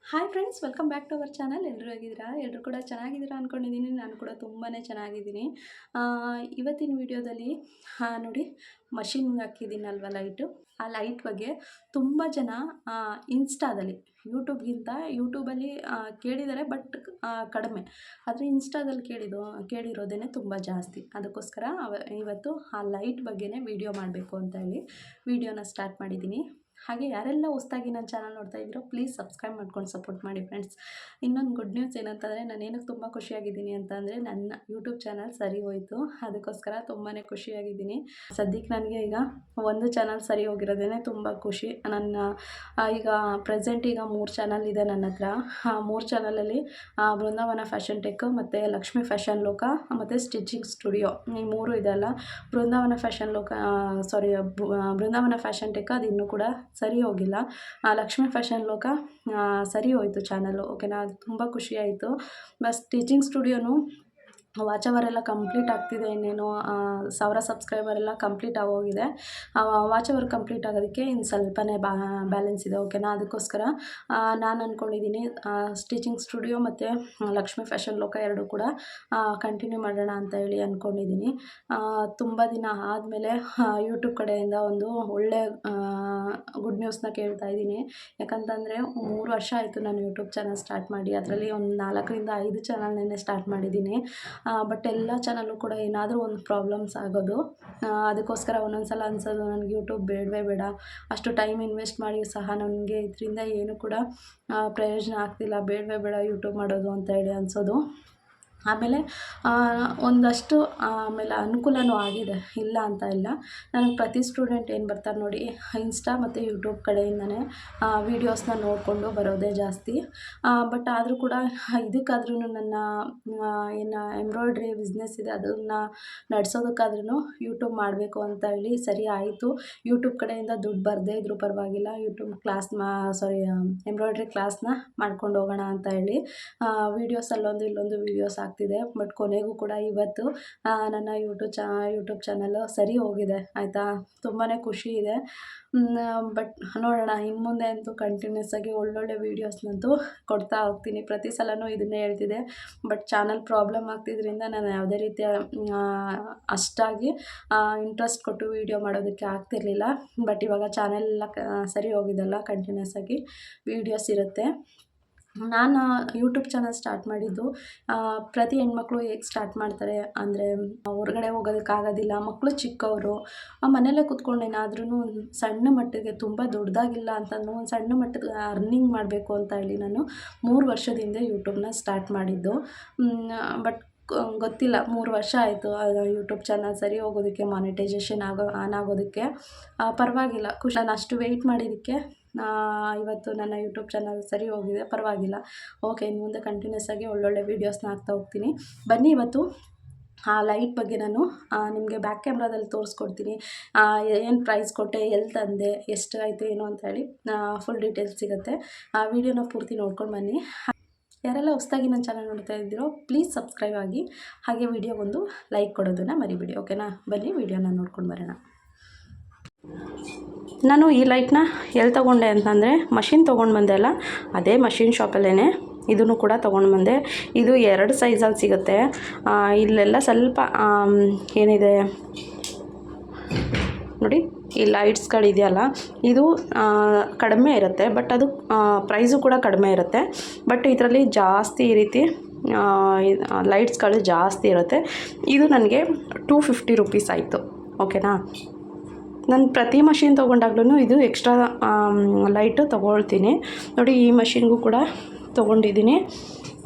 Hi friends, welcome back to our channel. ಎಲ್ಲರೂ ಹೇಗಿದ್ದೀರಾ? ಎಲ್ಲರೂ ಕೂಡ ಚೆನ್ನಾಗಿದ್ದೀರಾ ಅಂದ್ಕೊಂಡಿದ್ದೀನಿ. ನಾನು ಕೂಡ ತುಂಬಾ ಚೆನ್ನಾಗಿದ್ದೀನಿ. ಇವತ್ತಿನ ವಿಡಿಯೋದಲ್ಲಿ ನೋಡಿ, ಮಷಿನ್ ಹಾಕಿದ್ದೀನಲ್ವ ಲೈಟು, ಆ ಲೈಟ್ ಬಗ್ಗೆ ತುಂಬ ಜನ ಇನ್ಸ್ಟಾದಲ್ಲಿ ಯೂಟ್ಯೂಬಲ್ಲಿ ಕೇಳಿದ್ದಾರೆ, ಬಟ್ ಕಡಿಮೆ. ಆದರೆ ಇನ್ಸ್ಟಾದಲ್ಲಿ ಕೇಳಿರೋದೇ ತುಂಬ ಜಾಸ್ತಿ. ಅದಕ್ಕೋಸ್ಕರ ಇವತ್ತು ಆ ಲೈಟ್ ಬಗ್ಗೆನೇ ವಿಡಿಯೋ ಮಾಡಬೇಕು ಅಂತ ಹೇಳಿ ವಿಡಿಯೋನ ಸ್ಟಾರ್ಟ್ ಮಾಡಿದ್ದೀನಿ. ಹಾಗೆ ಯಾರೆಲ್ಲ ಹೊಸ್ದಾಗಿ ನನ್ನ ಚಾನಲ್ ನೋಡ್ತಾ ಇದ್ದೀರೋ ಪ್ಲೀಸ್ ಸಬ್ಸ್ಕ್ರೈಬ್ ಮಾಡ್ಕೊಂಡು ಸಪೋರ್ಟ್ ಮಾಡಿ ಫ್ರೆಂಡ್ಸ್. ಇನ್ನೊಂದು ಗುಡ್ ನ್ಯೂಸ್ ಏನಂತಂದರೆ, ನಾನು ಏನಕ್ಕೆ ತುಂಬ ಖುಷಿಯಾಗಿದ್ದೀನಿ ಅಂತಂದರೆ, ನನ್ನ ಯೂಟ್ಯೂಬ್ ಚಾನಲ್ ಸರಿ ಹೋಯಿತು. ಅದಕ್ಕೋಸ್ಕರ ತುಂಬಾ ಖುಷಿಯಾಗಿದ್ದೀನಿ. ಸದ್ಯಕ್ಕೆ ನನಗೆ ಈಗ ಒಂದು ಚಾನಲ್ ಸರಿ ಹೋಗಿರೋದೇ ತುಂಬ ಖುಷಿ. ನನ್ನ ಈಗ ಪ್ರೆಸೆಂಟ್ ಈಗ 3 ಚಾನಲ್ ಇದೆ ನನ್ನ ಹತ್ರ. 3 ಚಾನಲಲ್ಲಿ ಬೃಂದಾವನ ಫ್ಯಾಷನ್ ಟೆಕ್ ಮತ್ತು ಲಕ್ಷ್ಮಿ ಫ್ಯಾಷನ್ ಲೋಕ ಮತ್ತು ಸ್ಟಿಚಿಂಗ್ ಸ್ಟುಡಿಯೋ, ಈ 3 ಇದೆ ಅಲ್ಲ. ಬೃಂದಾವನ ಫ್ಯಾಷನ್ ಟೆಕ್ ಅದು ಇನ್ನೂ ಕೂಡ ಸರಿ ಹೋಗಿಲ್ಲ. ಲಕ್ಷ್ಮಿ ಫ್ಯಾಷನ್ ಲೋಕ ಸರಿ ಹೋಯಿತು ಚಾನಲ್ಲು. ಓಕೆನಾ, ಅದು ತುಂಬ ಖುಷಿ ಆಯಿತು. ಬಸ್ ಸ್ಟಿಚಿಂಗ್ ಸ್ಟುಡಿಯೋನು ವಾಚ್ ಅವರ್ ಎಲ್ಲ ಕಂಪ್ಲೀಟ್ ಆಗ್ತಿದೆ. ಇನ್ನೇನು 1000 ಸಬ್ಸ್ಕ್ರೈಬರ್ ಎಲ್ಲ ಕಂಪ್ಲೀಟ್ ಆಗೋಗಿದೆ. ವಾಚ್ ಅವರ್ ಕಂಪ್ಲೀಟ್ ಆಗೋದಕ್ಕೆ ಇನ್ನು ಸ್ವಲ್ಪನೇ ಬ್ಯಾಲೆನ್ಸ್ ಇದೆ. ಓಕೆನಾ, ಅದಕ್ಕೋಸ್ಕರ ನಾನು ಅಂದ್ಕೊಂಡಿದ್ದೀನಿ ಸ್ಟಿಚಿಂಗ್ ಸ್ಟುಡಿಯೋ ಮತ್ತು ಲಕ್ಷ್ಮಿ ಫ್ಯಾಷನ್ ಲೋಕ ಎರಡೂ ಕೂಡ ಕಂಟಿನ್ಯೂ ಮಾಡೋಣ ಅಂತ ಹೇಳಿ ಅಂದ್ಕೊಂಡಿದ್ದೀನಿ. ತುಂಬ ದಿನ ಆದಮೇಲೆ ಯೂಟ್ಯೂಬ್ ಕಡೆಯಿಂದ ಒಂದು ಒಳ್ಳೆ ಗುಡ್ ನ್ಯೂಸ್ನ ಕೇಳ್ತಾ ಇದ್ದೀನಿ. ಯಾಕಂತಂದರೆ 3 ವರ್ಷ ಆಯಿತು ನಾನು ಯೂಟ್ಯೂಬ್ ಚಾನಲ್ ಸ್ಟಾರ್ಟ್ ಮಾಡಿ. ಅದರಲ್ಲಿ ಒಂದು 4ರಿಂದ 5 ಚಾನಲ್ನೇ ಸ್ಟಾರ್ಟ್ ಮಾಡಿದ್ದೀನಿ. ಬಟ್ ಎಲ್ಲ ಚಾನಲ್ಲು ಕೂಡ ಏನಾದರೂ ಒಂದು ಪ್ರಾಬ್ಲಮ್ಸ್ ಆಗೋದು. ಅದಕ್ಕೋಸ್ಕರ ಒಂದೊಂದು ಸಲ ಅನ್ಸೋದು, ನನಗೆ ಯೂಟ್ಯೂಬ್ ಬೇಡವೇ ಬೇಡ, ಅಷ್ಟು ಟೈಮ್ ಇನ್ವೆಸ್ಟ್ ಮಾಡಿ ಸಹ ನನಗೆ ಇದರಿಂದ ಏನು ಕೂಡ ಪ್ರಯೋಜನ ಆಗ್ತಿಲ್ಲ, ಬೇಡವೇ ಬೇಡ ಯೂಟ್ಯೂಬ್ ಮಾಡೋದು ಅಂತ ಹೇಳಿ ಅನಿಸೋದು. ಆಮೇಲೆ ಒಂದಷ್ಟು ಆಮೇಲೆ ಅನುಕೂಲನೂ ಆಗಿದೆ, ಇಲ್ಲ ಅಂತ ಇಲ್ಲ. ನನಗೆ ಪ್ರತಿ ಸ್ಟೂಡೆಂಟ್ ಏನು ಬರ್ತಾರೆ ನೋಡಿ, ಇನ್ಸ್ಟಾ ಮತ್ತು ಯೂಟ್ಯೂಬ್ ಕಡೆಯಿಂದನೇ ವೀಡಿಯೋಸ್ನ ನೋಡಿಕೊಂಡು ಬರೋದೇ ಜಾಸ್ತಿ. ಬಟ್ ಆದರೂ ಕೂಡ ಇದಕ್ಕಾದ್ರೂ ನನ್ನ ಏನು ಎಂಬ್ರಾಯ್ಡ್ರಿ ಬಿಸ್ನೆಸ್ ಇದೆ ಅದನ್ನು ನಡೆಸೋದಕ್ಕಾದ್ರೂ ಯೂಟ್ಯೂಬ್ ಮಾಡಬೇಕು ಅಂತ ಹೇಳಿ ಸರಿ ಆಯಿತು. ಯೂಟ್ಯೂಬ್ ಕಡೆಯಿಂದ ದುಡ್ಡು ಬರದೇ ಇದ್ರೂ ಪರವಾಗಿಲ್ಲ, ಯೂಟ್ಯೂಬ್ ಎಂಬ್ರಾಯ್ಡ್ರಿ ಕ್ಲಾಸ್ನ ಮಾಡ್ಕೊಂಡು ಹೋಗೋಣ ಅಂತ ಹೇಳಿ ವೀಡಿಯೋಸ್ ಅಲ್ಲೊಂದು ಇಲ್ಲೊಂದು ವೀಡಿಯೋಸ್ ಆಗ್ತಿದೆ. ಬಟ್ ಕೊನೆಗೂ ಕೂಡ ಇವತ್ತು ನನ್ನ ಯೂಟ್ಯೂಬ್ ಚಾನಲ್ಲು ಸರಿ ಹೋಗಿದೆ, ಆಯಿತಾ. ತುಂಬಾ ಖುಷಿ ಇದೆ. ಬಟ್ ನೋಡೋಣ, ಇನ್ನು ಮುಂದೆ ಅಂತೂ ಕಂಟಿನ್ಯೂಸ್ ಆಗಿ ಒಳ್ಳೊಳ್ಳೆ ವೀಡಿಯೋಸ್ನಂತೂ ಕೊಡ್ತಾ ಹೋಗ್ತೀನಿ. ಪ್ರತಿ ಸಲವೂ ಇದನ್ನೇ ಹೇಳ್ತಿದ್ದೆ. ಬಟ್ ಚಾನಲ್ ಪ್ರಾಬ್ಲಮ್ ಆಗ್ತಿದ್ದರಿಂದ ನಾನು ಯಾವುದೇ ರೀತಿಯ ಅಷ್ಟಾಗಿ ಇಂಟ್ರೆಸ್ಟ್ ಕೊಟ್ಟು ವೀಡಿಯೋ ಮಾಡೋದಕ್ಕೆ ಆಗ್ತಿರಲಿಲ್ಲ. ಬಟ್ ಇವಾಗ ಚಾನೆಲ್ ಎಲ್ಲ ಸರಿ ಹೋಗಿದ್ದಲ್ಲ, ಕಂಟಿನ್ಯೂಸ್ ಆಗಿ ವೀಡಿಯೋಸ್ ಇರುತ್ತೆ. ನಾನು ಯೂಟ್ಯೂಬ್ ಚಾನಲ್ ಸ್ಟಾರ್ಟ್ ಮಾಡಿದ್ದು, ಪ್ರತಿ ಹೆಣ್ಮಕ್ಳು ಹೇಗೆ ಸ್ಟಾರ್ಟ್ ಮಾಡ್ತಾರೆ ಅಂದರೆ, ಹೊರಗಡೆ ಹೋಗೋದಕ್ಕಾಗೋದಿಲ್ಲ, ಮಕ್ಕಳು ಚಿಕ್ಕವರು, ಮನೆಯಲ್ಲೇ ಕೂತ್ಕೊಂಡು ಏನಾದ್ರೂ ಒಂದು ಸಣ್ಣ ಮಟ್ಟಿಗೆ, ತುಂಬ ದೊಡ್ಡದಾಗಿಲ್ಲ ಅಂತಂದ್ರೂ ಒಂದು ಸಣ್ಣ ಮಟ್ಟದ ಅರ್ನಿಂಗ್ ಮಾಡಬೇಕು ಅಂತ ಹೇಳಿ ನಾನು 3 ವರ್ಷದ ಹಿಂದೆ ಯೂಟ್ಯೂಬ್ನ ಸ್ಟಾರ್ಟ್ ಮಾಡಿದ್ದು. ಬಟ್ ಗೊತ್ತಿಲ್ಲ, 3 ವರ್ಷ ಆಯಿತು ಯೂಟ್ಯೂಬ್ ಚಾನಲ್ ಸರಿ ಹೋಗೋದಕ್ಕೆ, ಮಾನಿಟೈಸೇಷನ್ ಆನ್ ಆಗೋದಕ್ಕೆ. ಪರವಾಗಿಲ್ಲ, ನಾನು ಅಷ್ಟು ವೆಯ್ಟ್ ಮಾಡಿದ್ದಕ್ಕೆ ಇವತ್ತು ನನ್ನ ಯೂಟ್ಯೂಬ್ ಚಾನಲ್ ಸರಿ ಹೋಗಿದೆ, ಪರವಾಗಿಲ್ಲ. ಓಕೆ, ಇನ್ನು ಮುಂದೆ ಕಂಟಿನ್ಯೂಸ್ ಆಗಿ ಒಳ್ಳೊಳ್ಳೆ ವೀಡಿಯೋಸ್ನ ಹಾಕ್ತಾ ಹೋಗ್ತೀನಿ. ಬನ್ನಿ, ಇವತ್ತು ಆ ಲೈಟ್ ಬಗ್ಗೆ ನಾನು ನಿಮಗೆ ಬ್ಯಾಕ್ ಕ್ಯಾಮ್ರಾದಲ್ಲಿ ತೋರಿಸ್ಕೊಡ್ತೀನಿ. ಏನು ಪ್ರೈಸ್ ಕೊಟ್ಟೆ, ಎಲ್ಲಿ ತಂದೆ, ಎಷ್ಟು ಆಯಿತು ಏನು ಅಂತ ಹೇಳಿ ಫುಲ್ ಡೀಟೇಲ್ಸ್ ಸಿಗುತ್ತೆ. ಆ ವಿಡಿಯೋನ ಪೂರ್ತಿ ನೋಡ್ಕೊಂಡು ಬನ್ನಿ. ಯಾರೆಲ್ಲ ಹೊಸದಾಗಿ ನನ್ನ ಚಾನಲ್ ನೋಡ್ತಾ ಇದ್ದೀರೋ ಪ್ಲೀಸ್ ಸಬ್ಸ್ಕ್ರೈಬ್ ಆಗಿ, ಹಾಗೆ ವಿಡಿಯೋಗೊಂದು ಲೈಕ್ ಕೊಡೋದನ್ನು ಮರಿಬೇಡಿ. ಓಕೆನಾ, ಬನ್ನಿ ವಿಡಿಯೋನ ನೋಡ್ಕೊಂಡು ಬರೋಣ. ನಾನು ಈ ಲೈಟ್ನ ಎಲ್ಲಿ ತೊಗೊಂಡೆ ಅಂತಂದರೆ, ಮಷಿನ್ ತೊಗೊಂಡು ಬಂದೆ ಅಲ್ಲ, ಅದೇ ಮಷಿನ್ ಶಾಪಲ್ಲೇ ಇದನ್ನು ಕೂಡ ತೊಗೊಂಡು ಬಂದೆ. ಇದು 2 ಸೈಜಲ್ಲಿ ಸಿಗುತ್ತೆ. ಇಲ್ಲೆಲ್ಲ ಸ್ವಲ್ಪ ಏನಿದೆ ನೋಡಿ, ಈ ಲೈಟ್ಸ್ಗಳಿದೆಯಲ್ಲ, ಇದು ಕಡಿಮೆ ಇರುತ್ತೆ. ಬಟ್ ಅದು ಪ್ರೈಸು ಕೂಡ ಕಡಿಮೆ ಇರುತ್ತೆ. ಬಟ್ ಇದರಲ್ಲಿ ಜಾಸ್ತಿ ಈ ರೀತಿ ಲೈಟ್ಸ್ಗಳು ಜಾಸ್ತಿ ಇರುತ್ತೆ. ಇದು ನನಗೆ 250 ರುಪೀಸ್ ಆಯಿತು. ಓಕೆನಾ, ನಾನು ಪ್ರತಿ ಮಷಿನ್ ತೊಗೊಂಡಾಗ್ಲೂ ಇದು ಎಕ್ಸ್ಟ್ರಾ ಲೈಟು ತೊಗೊಳ್ತೀನಿ. ನೋಡಿ, ಈ ಮಷಿನ್ಗೂ ಕೂಡ ತೊಗೊಂಡಿದ್ದೀನಿ.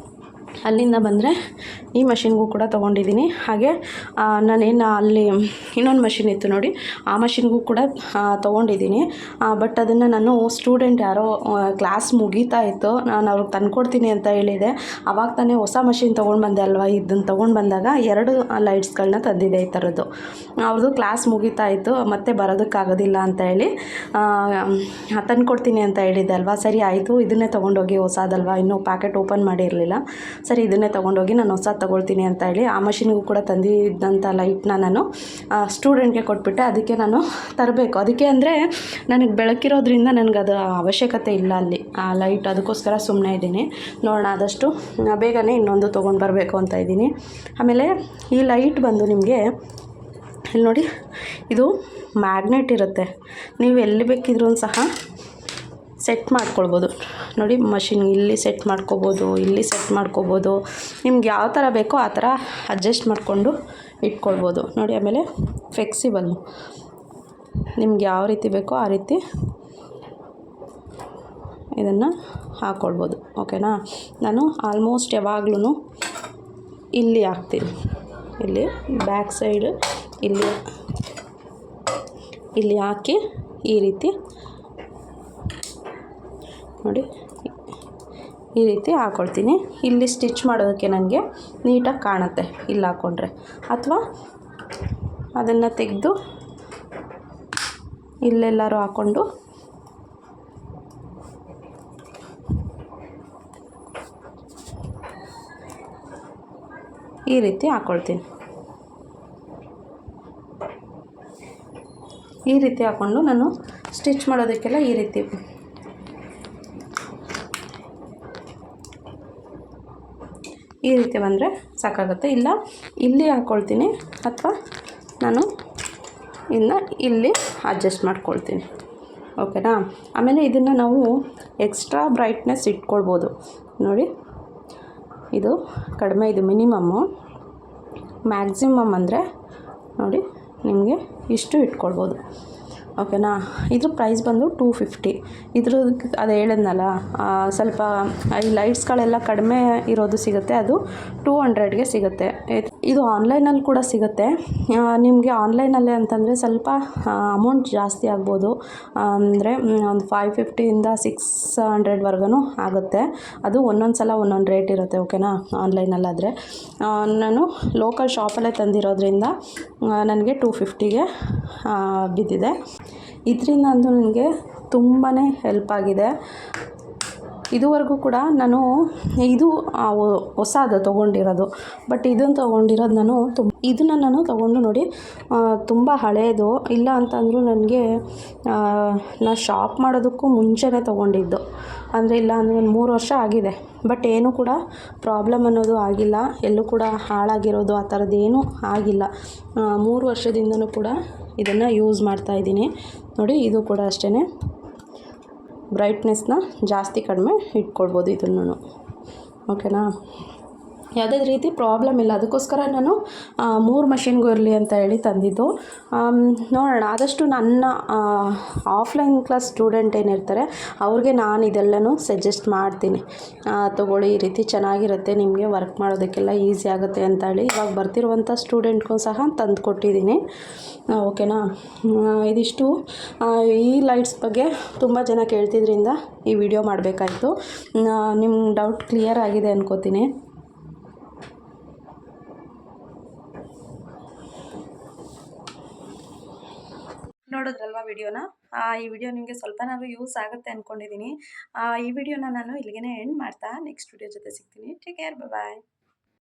ಅಲ್ಲಿಂದ ಬಂದರೆ ಈ ಮಷಿನ್ಗೂ ಕೂಡ ತೊಗೊಂಡಿದ್ದೀನಿ. ಹಾಗೆ ನಾನೇನು ಅಲ್ಲಿ ಇನ್ನೊಂದು ಮಷಿನ್ ಇತ್ತು ನೋಡಿ, ಆ ಮಷಿನ್ಗೂ ಕೂಡ ತೊಗೊಂಡಿದ್ದೀನಿ. ಬಟ್ ಅದನ್ನು ನಾನು ಸ್ಟೂಡೆಂಟ್ ಯಾರೋ ಕ್ಲಾಸ್ ಮುಗೀತಾ ಇತ್ತು, ನಾನು ಅವ್ರಿಗೆ ತಂದುಕೊಡ್ತೀನಿ ಅಂತ ಹೇಳಿದೆ. ಆವಾಗ ತಾನೇ ಹೊಸ ಮಷಿನ್ ತೊಗೊಂಡು ಬಂದೆ ಅಲ್ವಾ, ಇದನ್ನು ತೊಗೊಂಡು ಬಂದಾಗ 2 ಲೈಟ್ಸ್ಗಳನ್ನ ತಂದಿದೆ ಈ ಥರದ್ದು. ಅವ್ರದ್ದು ಕ್ಲಾಸ್ ಮುಗೀತಾ ಇತ್ತು, ಮತ್ತೆ ಬರೋದಕ್ಕಾಗೋದಿಲ್ಲ ಅಂತ ಹೇಳಿ ತಂದುಕೊಡ್ತೀನಿ ಅಂತ ಹೇಳಿದ್ದೆ ಅಲ್ವಾ. ಸರಿ ಆಯಿತು, ಇದನ್ನೇ ತೊಗೊಂಡೋಗಿ, ಹೊಸದಲ್ವಾ, ಇನ್ನೂ ಪ್ಯಾಕೆಟ್ ಓಪನ್ ಮಾಡಿರಲಿಲ್ಲ. ಸರಿ ಇದನ್ನೇ ತೊಗೊಂಡೋಗಿ ನಾನು ಹೊಸ ತೊಗೊಳ್ತೀನಿ ಅಂತ ಹೇಳಿ ಆ ಮಷಿನ್ಗೂ ಕೂಡ ತಂದಿದ್ದಂಥ ಲೈಟ್ನ ನಾನು ಸ್ಟೂಡೆಂಟ್ಗೆ ಕೊಟ್ಬಿಟ್ಟೆ. ಅದಕ್ಕೆ ನಾನು ತರಬೇಕು, ಅದಕ್ಕೆ ಅಂದರೆ ನನಗೆ ಬೆಳಕಿರೋದ್ರಿಂದ ನನಗದು ಅವಶ್ಯಕತೆ ಇಲ್ಲ ಅಲ್ಲಿ ಆ ಲೈಟ್, ಅದಕ್ಕೋಸ್ಕರ ಸುಮ್ಮನೆ ಇದ್ದೀನಿ. ನೋಡೋಣ ಆದಷ್ಟು ಬೇಗನೆ ಇನ್ನೊಂದು ತೊಗೊಂಡು ಬರಬೇಕು ಅಂತ ಇದ್ದೀನಿ. ಆಮೇಲೆ ಈ ಲೈಟ್ ಬಂದು ನಿಮಗೆ ಇಲ್ಲಿ ನೋಡಿ, ಇದು ಮ್ಯಾಗ್ನೆಟ್ ಇರುತ್ತೆ, ನೀವು ಎಲ್ಲಿ ಬೇಕಿದ್ರೂ ಸಹ ಸೆಟ್ ಮಾಡ್ಕೊಳ್ಬೋದು. ನೋಡಿ ಮಷಿನ್ ಇಲ್ಲಿ ಸೆಟ್ ಮಾಡ್ಕೊಬೋದು, ಇಲ್ಲಿ ಸೆಟ್ ಮಾಡ್ಕೊಬೋದು, ನಿಮ್ಗೆ ಯಾವ ಥರ ಬೇಕೋ ಆ ಥರ ಅಡ್ಜಸ್ಟ್ ಮಾಡಿಕೊಂಡು ಇಟ್ಕೊಳ್ಬೋದು ನೋಡಿ. ಆಮೇಲೆ ಫ್ಲೆಕ್ಸಿಬಲ್ಲು, ನಿಮ್ಗೆ ಯಾವ ರೀತಿ ಬೇಕೋ ಆ ರೀತಿ ಇದನ್ನು ಹಾಕ್ಕೊಳ್ಬೋದು. ಓಕೆನಾ. ನಾನು ಆಲ್ಮೋಸ್ಟ್ ಯಾವಾಗ್ಲೂ ಇಲ್ಲಿ ಹಾಕ್ತೀನಿ, ಇಲ್ಲಿ ಬ್ಯಾಕ್ ಸೈಡ್ ಇಲ್ಲಿ ಹಾಕಿ ಈ ರೀತಿ ನೋಡಿ, ಈ ರೀತಿ ಹಾಕ್ಕೊಳ್ತೀನಿ. ಇಲ್ಲಿ ಸ್ಟಿಚ್ ಮಾಡೋದಕ್ಕೆ ನನಗೆ ನೀಟಾಗಿ ಕಾಣುತ್ತೆ ಇಲ್ಲಿ ಹಾಕ್ಕೊಂಡ್ರೆ, ಅಥವಾ ಅದನ್ನು ತೆಗೆದು ಇಲ್ಲೆಲ್ಲರೂ ಹಾಕ್ಕೊಂಡು ಈ ರೀತಿ ಹಾಕ್ಕೊಳ್ತೀನಿ. ಈ ರೀತಿ ಹಾಕ್ಕೊಂಡು ನಾನು ಸ್ಟಿಚ್ ಮಾಡೋದಕ್ಕೆಲ್ಲ ಈ ರೀತಿ ಬಂದರೆ ಸಾಕಾಗುತ್ತೆ. ಇಲ್ಲ ಇಲ್ಲಿ ಹಾಕ್ಕೊಳ್ತೀನಿ, ಅಥವಾ ನಾನು ಇನ್ನು ಇಲ್ಲಿ ಅಡ್ಜಸ್ಟ್ ಮಾಡ್ಕೊಳ್ತೀನಿ. ಓಕೆನಾ. ಆಮೇಲೆ ಇದನ್ನು ನಾವು ಎಕ್ಸ್ಟ್ರಾ ಬ್ರೈಟ್ನೆಸ್ ಇಟ್ಕೊಳ್ಬೋದು ನೋಡಿ. ಇದು ಕಡಿಮೆ, ಇದು ಮಿನಿಮಮ್ಮು. ಮ್ಯಾಕ್ಸಿಮಮ್ ಅಂದರೆ ನೋಡಿ ನಿಮಗೆ ಇಷ್ಟು ಇಟ್ಕೊಳ್ಬೋದು. ಓಕೆನಾ. ಇದ್ರ ಪ್ರೈಸ್ ಬಂದು 250. ಇದ್ರ ಅದು ಹೇಳಿದ್ನಲ್ಲ, ಸ್ವಲ್ಪ ಈ ಲೈಟ್ಸ್ಗಳೆಲ್ಲ ಕಡಿಮೆ ಇರೋದು ಸಿಗುತ್ತೆ, ಅದು 200ಗೆ ಸಿಗುತ್ತೆ. ಇದು ಆನ್ಲೈನಲ್ಲಿ ಕೂಡ ಸಿಗುತ್ತೆ. ನಿಮಗೆ ಆನ್ಲೈನಲ್ಲಿ ಅಂತಂದರೆ ಸ್ವಲ್ಪ ಅಮೌಂಟ್ ಜಾಸ್ತಿ ಆಗ್ಬೋದು, ಅಂದರೆ ಒಂದು 550ಇಂದ 600ವರೆಗೂ ಆಗುತ್ತೆ. ಅದು ಒಂದೊಂದು ಸಲ ಒಂದೊಂದು ರೇಟ್ ಇರುತ್ತೆ. ಓಕೆನಾ. ಆನ್ಲೈನಲ್ಲಾದರೆ ನಾನು ಲೋಕಲ್ ಶಾಪಲ್ಲೇ ತಂದಿರೋದ್ರಿಂದ ನನಗೆ 250ಗೆ ಬಿದ್ದಿದೆ. ಇದರಿಂದ ಅಂದು ನನಗೆ ತುಂಬಾ ಹೆಲ್ಪ್ ಆಗಿದೆ. ಇದುವರೆಗೂ ಕೂಡ ನಾನು ಇದು ಹೊಸದು ತೊಗೊಂಡಿರೋದು, ಬಟ್ ಇದನ್ನು ತೊಗೊಂಡಿರೋದು ನಾನು ಇದನ್ನು ನಾನು ತೊಗೊಂಡು ನೋಡಿ ತುಂಬ ಹಳೆಯದು. ಇಲ್ಲ ಅಂತಂದರೂ ನನಗೆ ನಾನು ಶಾಪ್ ಮಾಡೋದಕ್ಕೂ ಮುಂಚೆನೇ ತೊಗೊಂಡಿದ್ದು, ಅಂದರೆ ಇಲ್ಲ ಅಂದರೆ ಒಂದು 3 ವರ್ಷ ಆಗಿದೆ. ಬಟ್ ಏನೂ ಕೂಡ ಪ್ರಾಬ್ಲಮ್ ಅನ್ನೋದು ಆಗಿಲ್ಲ, ಎಲ್ಲೂ ಕೂಡ ಹಾಳಾಗಿರೋದು ಆ ಥರದ್ದೇನೂ ಆಗಿಲ್ಲ. 3 ವರ್ಷದಿಂದನೂ ಕೂಡ ಇದನ್ನು ಯೂಸ್ ಮಾಡ್ತಾಯಿದ್ದೀನಿ ನೋಡಿ. ಇದು ಕೂಡ ಅಷ್ಟೇ, ಬ್ರೈಟ್ನೆಸ್ನ ಜಾಸ್ತಿ ಕಡಿಮೆ ಇಟ್ಕೊಳ್ಬೋದು ಇದನ್ನು. ಓಕೆನಾ. ಯಾವುದೇ ರೀತಿ ಪ್ರಾಬ್ಲಮ್ ಇಲ್ಲ, ಅದಕ್ಕೋಸ್ಕರ ನಾನು 3 ಮಷಿನ್ಗೂ ಇರಲಿ ಅಂತ ಹೇಳಿ ತಂದಿದ್ದು. ನೋಡೋಣ ಆದಷ್ಟು ನನ್ನ ಆಫ್ಲೈನ್ ಕ್ಲಾಸ್ ಸ್ಟೂಡೆಂಟ್ ಏನಿರ್ತಾರೆ ಅವ್ರಿಗೆ ನಾನು ಇದೆಲ್ಲನೂ ಸಜೆಸ್ಟ್ ಮಾಡ್ತೀನಿ, ತೊಗೊಳ್ಳಿ, ಈ ರೀತಿ ಚೆನ್ನಾಗಿರುತ್ತೆ, ನಿಮಗೆ ವರ್ಕ್ ಮಾಡೋದಕ್ಕೆಲ್ಲ ಈಸಿ ಆಗುತ್ತೆ ಅಂತ ಹೇಳಿ ಇವಾಗ ಬರ್ತಿರುವಂಥ ಸ್ಟೂಡೆಂಟ್ಗೂ ಸಹ ತಂದು ಕೊಟ್ಟಿದ್ದೀನಿ. ಓಕೆನಾ. ಇದಿಷ್ಟು ಈ ಲೈಟ್ಸ್ ಬಗ್ಗೆ ತುಂಬ ಜನ ಕೇಳ್ತಿದ್ರಿಂದ ಈ ವಿಡಿಯೋ ಮಾಡಬೇಕಾಯ್ತು. ನಿಮ್ಮ ಡೌಟ್ ಕ್ಲಿಯರ್ ಆಗಿದೆ ಅನ್ಕೋತೀನಿ. ನೋಡಿದ್ರಲ್ವಾ ವಿಡಿಯೋನ. ಈ ವಿಡಿಯೋ ನಿಮಗೆ ಸ್ವಲ್ಪನಾದ್ರೂ ಯೂಸ್ ಆಗುತ್ತೆ ಅಂದ್ಕೊಂಡಿದ್ದೀನಿ. ಈ ವಿಡಿಯೋನ ನಾನು ಇಲ್ಲಿಗೆ ಎಂಡ್ ಮಾಡ್ತಾ ನೆಕ್ಸ್ಟ್ ವಿಡಿಯೋ ಜೊತೆ ಸಿಗ್ತೀನಿ. ಟೇಕ್ ಕೇರ್, ಬಾಯ್.